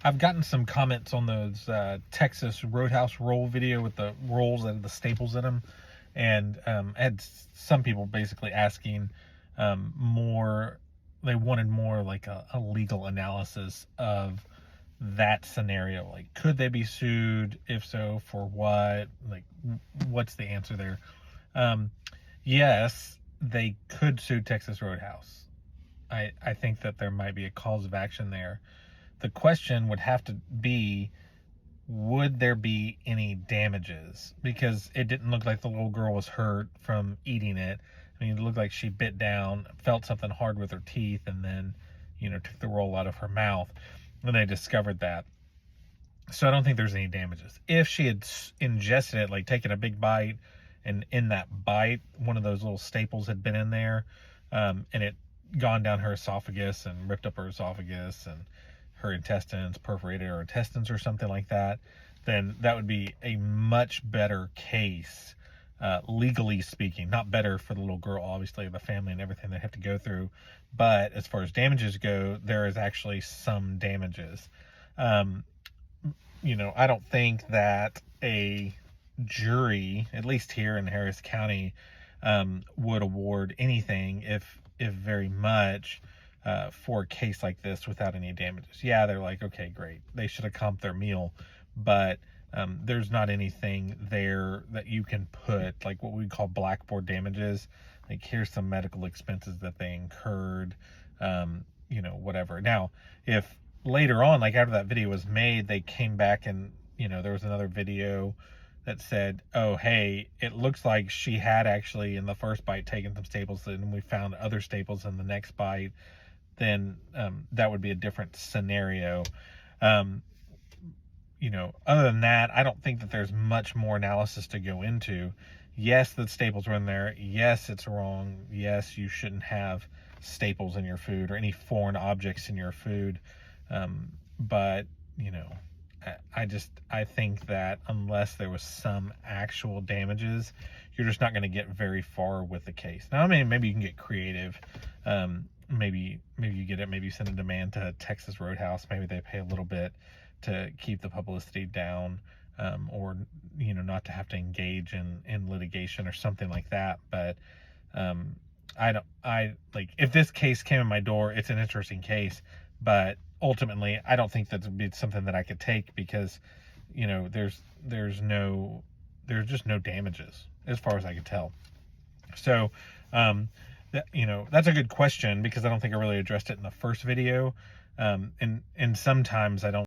I've gotten some comments on those Texas Roadhouse roll video with the rolls and the staples in them, and had some people basically asking more. They wanted more like a legal analysis of that scenario. Like, could they be sued? If so, for what? Like, what's the answer there? Yes, they could sue Texas Roadhouse. I think that there might be a cause of action there. The question would have to be, would there be any damages? Because it didn't look like the little girl was hurt from eating it. I mean, it looked like she bit down, felt something hard with her teeth, and then, took the roll out of her mouth. And they discovered that. So I don't think there's any damages. If she had ingested it, like taken a big bite, and in that bite, one of those little staples had been in there, and it gone down her esophagus and ripped up her esophagus, and her intestines, perforated her intestines or something like that, then that would be a much better case, legally speaking. Not better for the little girl, obviously, the family and everything they have to go through, but as far as damages go, there is actually some damages. I don't think that a jury, at least here in Harris County, would award anything, if very much, for a case like this without any damages. Yeah, they're like, okay, great, they should have comped their meal, but there's not anything there that you can put, like what we call blackboard damages. Like, here's some medical expenses that they incurred, whatever. Now, if later on, like after that video was made, they came back and, there was another video that said, oh, hey, it looks like she had actually in the first bite taken some staples, and we found other staples in the next bite, then that would be a different scenario. Other than that, I don't think that there's much more analysis to go into. Yes, the staples were in there. Yes, it's wrong. Yes, you shouldn't have staples in your food or any foreign objects in your food. But, I think that unless there was some actual damages, you're just not going to get very far with the case. Now, I mean, maybe you can get creative. Maybe you get it. Maybe you send a demand to Texas Roadhouse. Maybe they pay a little bit to keep the publicity down, or not to have to engage in litigation or something like that. But if this case came in my door, it's an interesting case, but ultimately I don't think that would be something that I could take, because there's just no damages as far as I could tell. So that's a good question, because I don't think I really addressed it in the first video, and sometimes I don't